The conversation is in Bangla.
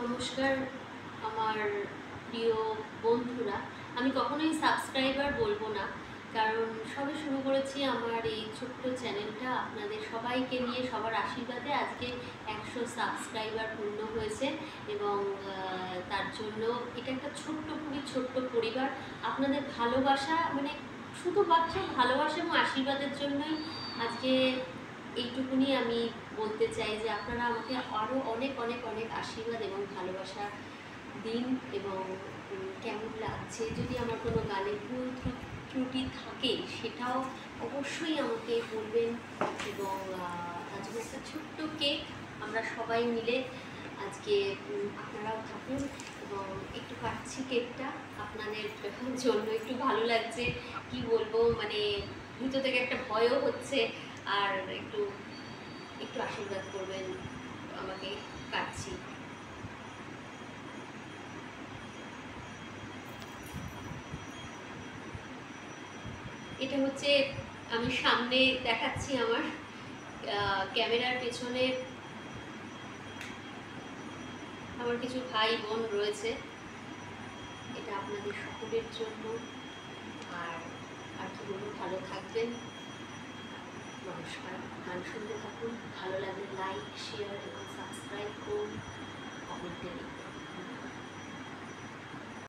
নমস্কার আমার প্রিয় বন্ধুরা। আমি কখনোই সাবস্ক্রাইবার বলবো না, কারণ সবে শুরু করেছি আমার এই ছোট্ট চ্যানেলটা। আপনাদের সবাইকে নিয়ে সবার আশীর্বাদে আজকে 100 সাবস্ক্রাইবার পূর্ণ হয়েছে এবং তার জন্য এটা একটা ছোট্ট, খুবই ছোট্ট পরিবার। আপনাদের ভালোবাসা, মানে শুধুমাত্র ভালোবাসা এবং আশীর্বাদের জন্যই আজকে এইটুকুনি আমি বলতে চাই যে আপনারা আমাকে আরও অনেক অনেক অনেক আশীর্বাদ এবং ভালোবাসা দিন। এবং কেমন লাগছে, যদি আমার কোনো গানে ভুল ত্রুটি থাকে সেটাও অবশ্যই আমাকে বলবেন। এবং তার জন্য একটা ছোট্ট কেক আমরা সবাই মিলে আজকে আপনারাও থাকুন এবং একটু কাটছি কেকটা আপনাদের জন্য। একটু ভালো লাগছে, কি বলবো, মানে ভিতর থেকে একটা ভয়ও হচ্ছে। আর একটু একটু আশীর্বাদ করবেন আমাকে। কাটছি। এটা হচ্ছে, আমি সামনে দেখাচ্ছি আমার ক্যামেরার পেছনে আমার কিছু ভাই বোন রয়েছে। এটা আপনাদের সকলের জন্য। আর আর কি বলবো, ভালো থাকবেন। নমস্কার। গান শুনতে থাকুন, ভালো লাগলে লাইক, শেয়ার এবং সাবস্ক্রাইব করুন, কমেন্টে লিখুন।